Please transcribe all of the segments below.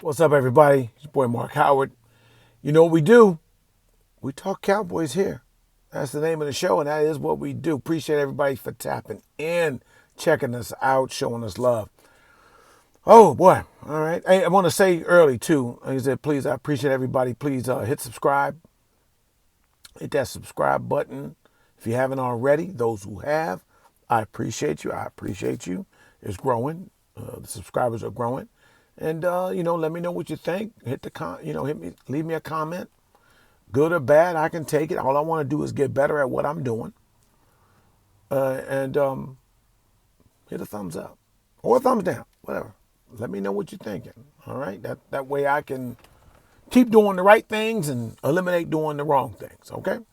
What's up, everybody? It's your boy Mark Howard. You know what we do? We talk Cowboys here. That's the name of the show, and that is what we do. Appreciate everybody for tapping in, checking us out, showing us love. Oh, boy. All right. Hey, I want to say early, too. Like I said, please, I appreciate everybody. Please hit subscribe. Hit that subscribe button if you haven't already. Those who have, I appreciate you. I appreciate you. It's growing. The subscribers are growing. And, let me know what you think. Hit the leave me a comment. Good or bad, I can take it. All I want to do is get better at what I'm doing. And hit a thumbs up or a thumbs down, whatever. Let me know what you're thinking. All right. That way I can keep doing the right things and eliminate doing the wrong things. Okay. I'm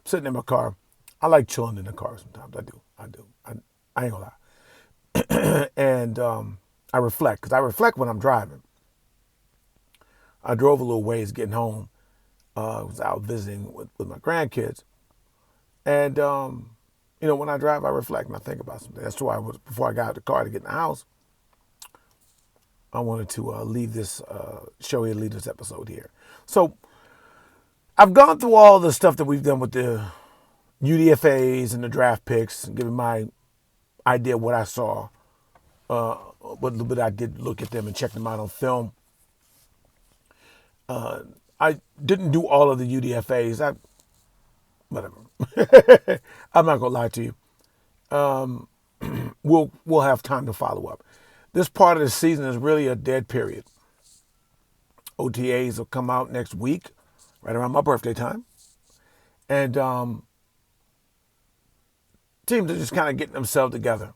sitting in my car. I like chilling in the car sometimes. I do. I ain't gonna lie. And I reflect because I reflect when I'm driving. I drove a little ways getting home. I was out visiting with my grandkids. And, when I drive, I reflect and I think about something. That's why before I got out of the car to get in the house, I wanted to leave this show here, leave this episode here. So I've gone through all the stuff that we've done with the UDFAs and the draft picks and given my idea of what I saw. What little bit I did look at them and check them out on film. I didn't do all of the UDFAs. Whatever. I'm not gonna lie to you. We'll have time to follow up. This part of the season is really a dead period. OTAs will come out next week, right around my birthday time, and teams are just kind of getting themselves together.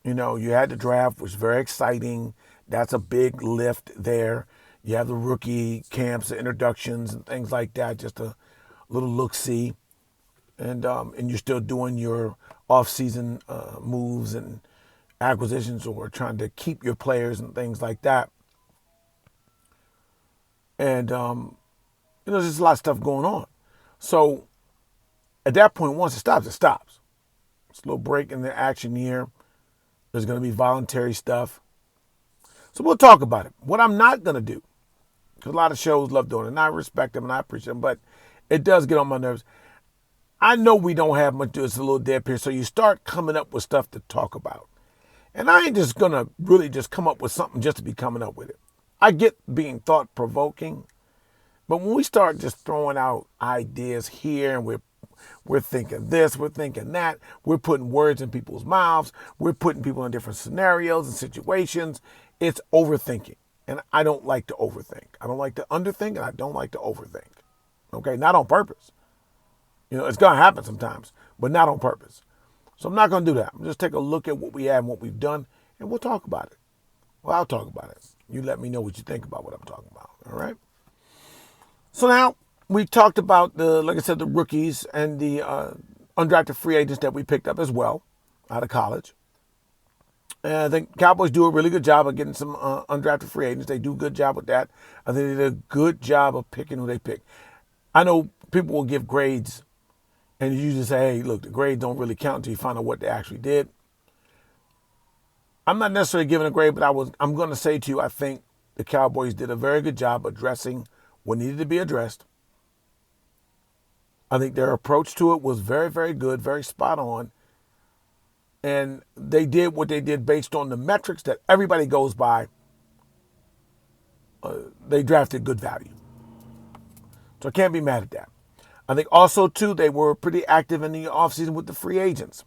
You had the draft, which was very exciting. That's a big lift there. You have the rookie camps, the introductions, and things like that. Just a little look-see. And you're still doing your off-season moves and acquisitions or trying to keep your players and things like that. And, there's just a lot of stuff going on. So at that point, once it stops, it stops. It's a little break in the action here. There's going to be voluntary stuff. So we'll talk about it. What I'm not going to do, because a lot of shows love doing it, and I respect them and I appreciate them, but it does get on my nerves. I know we don't have much to do. It's a little dead period. So you start coming up with stuff to talk about. And I ain't just going to really just come up with something just to be coming up with it. I get being thought-provoking. But when we start just throwing out ideas here and we're thinking this, we're thinking that, we're putting words in people's mouths, we're putting people in different scenarios and situations, it's overthinking. And I don't like to overthink. I don't like to underthink and I don't like to overthink. Okay? Not on purpose. It's going to happen sometimes, but not on purpose. So I'm not going to do that. I'm just take a look at what we have and what we've done, and we'll talk about it. Well, I'll talk about it. You let me know what you think about what I'm talking about, all right? So now we talked about, like I said, the rookies and the undrafted free agents that we picked up as well out of college. And I think Cowboys do a really good job of getting some undrafted free agents. They do a good job with that. I think they did a good job of picking who they pick. I know people will give grades. And you just say, hey, look, the grades don't really count until you find out what they actually did. I'm not necessarily giving a grade, but I'm going to say to you, I think the Cowboys did a very good job addressing what needed to be addressed. I think their approach to it was very, very good, very spot on. And they did what they did based on the metrics that everybody goes by. They drafted good value. So I can't be mad at that. I think also, too, they were pretty active in the offseason with the free agents,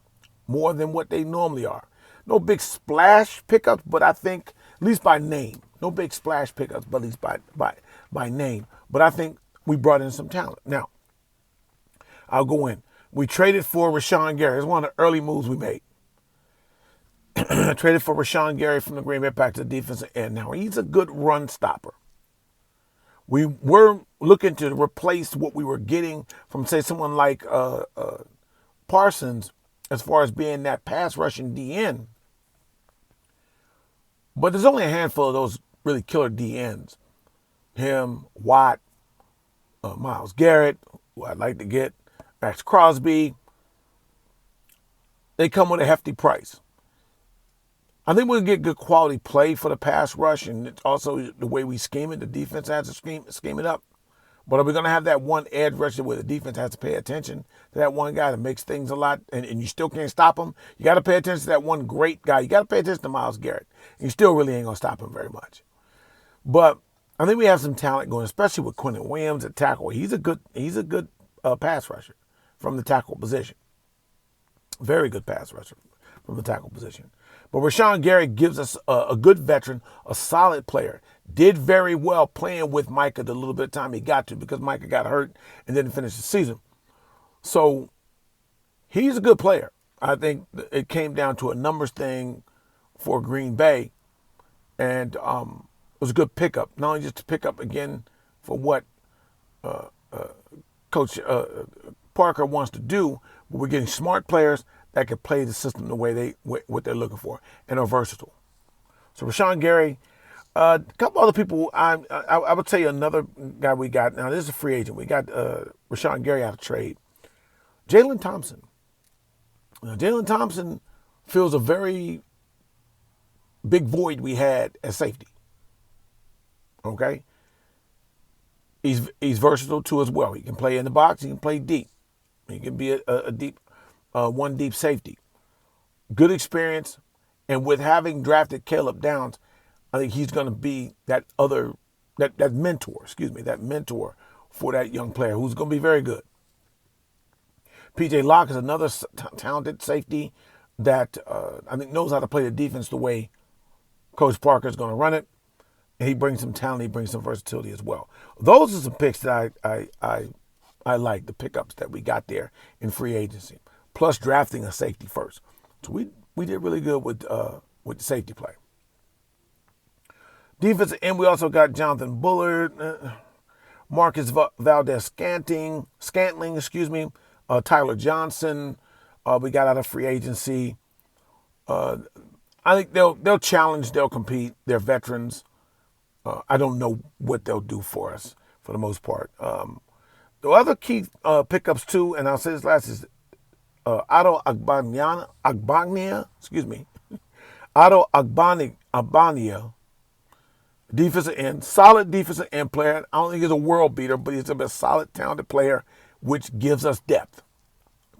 more than what they normally are. No big splash pickups, but I think, at least by name, no big splash pickups, but at least by name. But I think we brought in some talent. Now, I'll go in. We traded for Rashawn Gary. It's one of the early moves we made. Traded for Rashawn Gary from the Green Bay Packers, the defensive end. Now, he's a good run stopper. We were looking to replace what we were getting from, say, someone like Parsons as far as being that pass rushing DN. But there's only a handful of those really killer DNs. Him, Watt, Myles Garrett, who I'd like to get, Max Crosby. They come with a hefty price. I think we'll get good quality play for the pass rush, and it's also the way we scheme it. The defense has to scheme it up. But are we going to have that one edge rusher where the defense has to pay attention to that one guy that makes things a lot, and you still can't stop him? You got to pay attention to that one great guy. You got to pay attention to Myles Garrett. You still really ain't going to stop him very much. But I think we have some talent going, especially with Quentin Williams at tackle. He's a good pass rusher from the tackle position. Very good pass rusher from the tackle position. But Rashawn Gary gives us a good veteran, a solid player. Did very well playing with Micah the little bit of time he got to because Micah got hurt and didn't finish the season. So he's a good player. I think it came down to a numbers thing for Green Bay. And it was a good pickup. Not only just to pick up again for what Coach Parker wants to do, but we're getting smart players that can play the system the way what they're looking for and are versatile. So Rashawn Gary, a couple other people. I would tell you another guy we got. Now this is a free agent. We got Rashawn Gary out of trade. Jalen Thompson. Now, Jalen Thompson fills a very big void we had at safety. Okay, he's versatile too as well. He can play in the box. He can play deep. He can be a deep one deep safety. Good experience, and with having drafted Caleb Downs, I think he's going to be that mentor. That mentor for that young player who's going to be very good. PJ Locke is another talented safety that I think knows how to play the defense the way Coach Parker is going to run it. And he brings some talent. He brings some versatility as well. Those are some picks that I like, the pickups that we got there in free agency. Plus drafting a safety first. So we did really good with the safety play. Defensive end, we also got Jonathan Bullard, Marcus Valdez-Scantling, Tyler Johnson. We got out of free agency. I think they'll challenge, they'll compete. They're veterans. I don't know what they'll do for us for the most part. The other key pickups too, and I'll say this last, is Otto Agbania, Otto Agbania, defensive end, solid defensive end player. I don't think he's a world beater, but he's a solid, talented player, which gives us depth,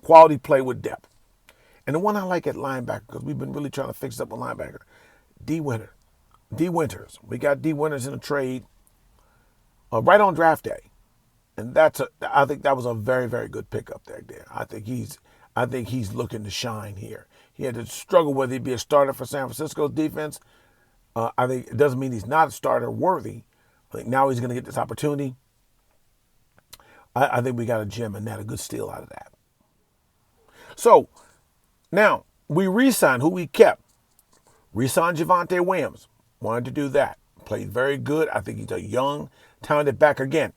quality play with depth. And the one I like at linebacker, because we've been really trying to fix up a linebacker, D. Winters. We got D. Winters in a trade right on draft day. And I think that was a very, very good pickup there. I think he's looking to shine here. He had to struggle whether he'd be a starter for San Francisco's defense. I think it doesn't mean he's not a starter worthy. I think now he's going to get this opportunity. I think we got a gem and that, a good steal out of that. So now we re-signed who we kept. Re-signed Javonte Williams. Wanted to do that. Played very good. I think he's a young, talented back again.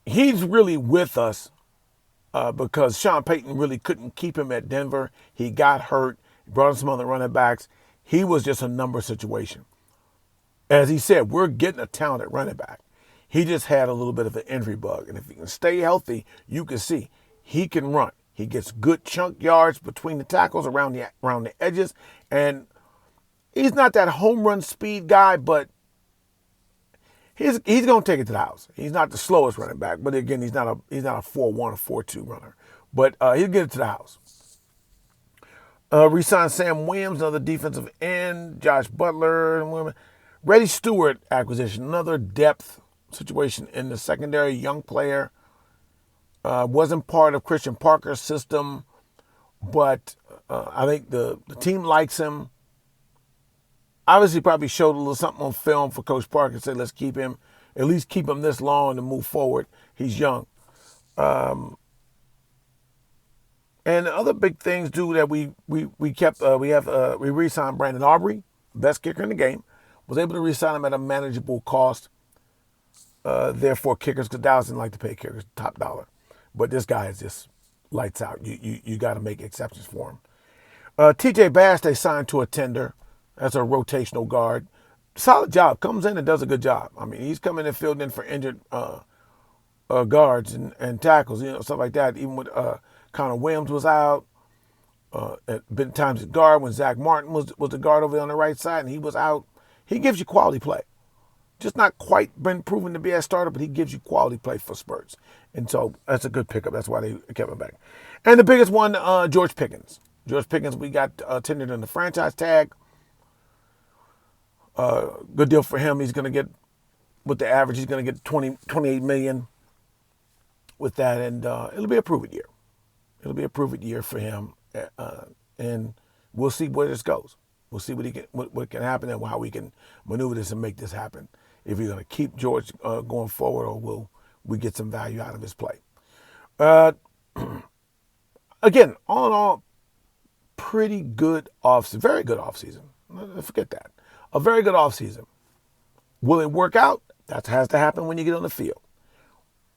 He's really with us because Sean Payton really couldn't keep him at Denver. He got hurt. He brought in some other running backs. He was just a number situation. As he said, we're getting a talented running back. He just had a little bit of an injury bug. And if he can stay healthy, you can see he can run. He gets good chunk yards between the tackles around the edges. And he's not that home run speed guy, but he's going to take it to the house. He's not the slowest running back, but again, he's not a 4-1 or 4-2 runner. But he'll get it to the house. Re-signed Sam Williams, another defensive end. Josh Butler. Reddy Stewart acquisition, another depth situation in the secondary. Young player. Wasn't part of Christian Parker's system, but I think the team likes him. Obviously, probably showed a little something on film for Coach Parker and said, let's keep him, at least keep him this long and move forward. He's young. And other big things do that we kept. We re-signed Brandon Aubrey, best kicker in the game. Was able to re-sign him at a manageable cost. Therefore, kickers, because Dallas didn't like to pay kickers top dollar, but this guy is just lights out. You got to make exceptions for him. T.J. Bass they signed to a tender as a rotational guard. Solid job. Comes in and does a good job. I mean, he's coming and filled in for injured guards and tackles, stuff like that. Even with Connor Williams was out. at been times at guard when Zach Martin was the guard over there on the right side and he was out. He gives you quality play. Just not quite been proven to be a starter, but he gives you quality play for spurts. And so that's a good pickup. That's why they kept him back. And the biggest one, George Pickens. George Pickens, we got tendered in the franchise tag. Good deal for him. He's going to get, with the average, he's going to get 28 million with that. And it'll be a prove-it year. It'll be a prove-it year for him. And we'll see where this goes. We'll see what can happen and how we can maneuver this and make this happen. If you're going to keep George going forward, or will we get some value out of his play? Again, all in all, pretty good offseason. Very good offseason. Forget that. A very good offseason. Will it work out? That has to happen when you get on the field.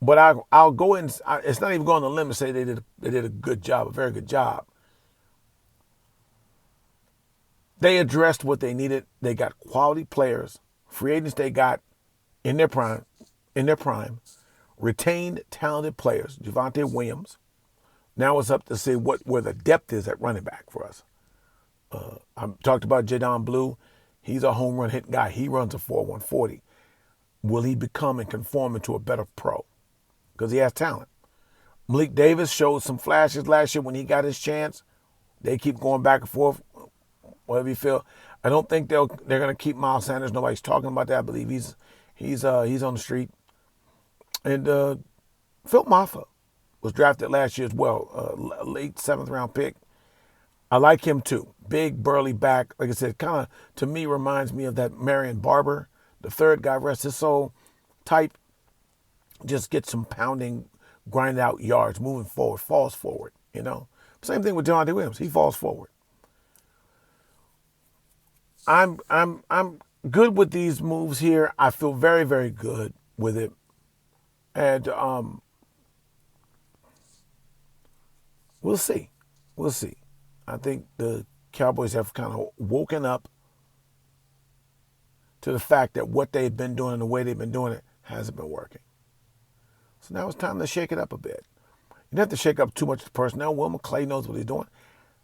But I'll go in. It's not even going on the limb to say they did a good job, a very good job. They addressed what they needed. They got quality players, free agents they got in their prime, retained talented players. Javonte Williams. Now it's up to see where the depth is at running back for us. I talked about Jadon Blue. He's a home run hit guy. He runs a 4.140. Will he become and conform into a better pro? Because he has talent. Malik Davis showed some flashes last year when he got his chance. They keep going back and forth. Whatever you feel, I don't think they're going to keep Miles Sanders. Nobody's talking about that. I believe he's on the street. And Phil Maffa was drafted last year as well, late 7th round pick. I like him too. Big burly back, like I said, kind of to me reminds me of that Marion Barber, the third guy, rest his soul type. Just get some pounding, grind out yards, moving forward, falls forward. You know, same thing with Javonte Williams. He falls forward. I'm good with these moves here. I feel very, very good with it. And we'll see. We'll see. I think the Cowboys have kind of woken up to the fact that what they've been doing and the way they've been doing it hasn't been working. So now it's time to shake it up a bit. You don't have to shake up too much the personnel. Will McClay knows what he's doing.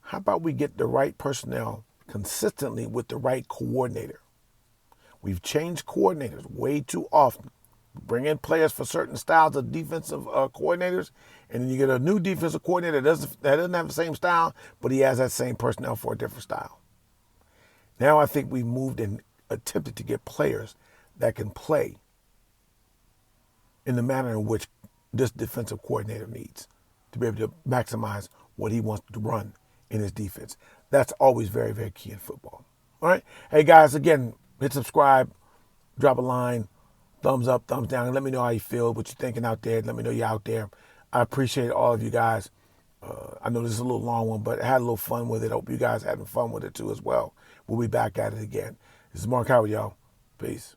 How about we get the right personnel consistently with the right coordinator? We've changed coordinators way too often. Bring in players for certain styles of defensive coordinators, and then you get a new defensive coordinator that doesn't have the same style, but he has that same personnel for a different style. Now I think we've moved and attempted to get players that can play in the manner in which this defensive coordinator needs to be able to maximize what he wants to run in his defense. That's always very, very key in football. All right. Hey, guys, again, hit subscribe, drop a line, thumbs up, thumbs down, and let me know how you feel, what you're thinking out there. Let me know you're out there. I appreciate all of you guys. I know this is a little long one, but I had a little fun with it. I hope you guys having fun with it too as well. We'll be back at it again. This is Mark Howard, y'all. Peace.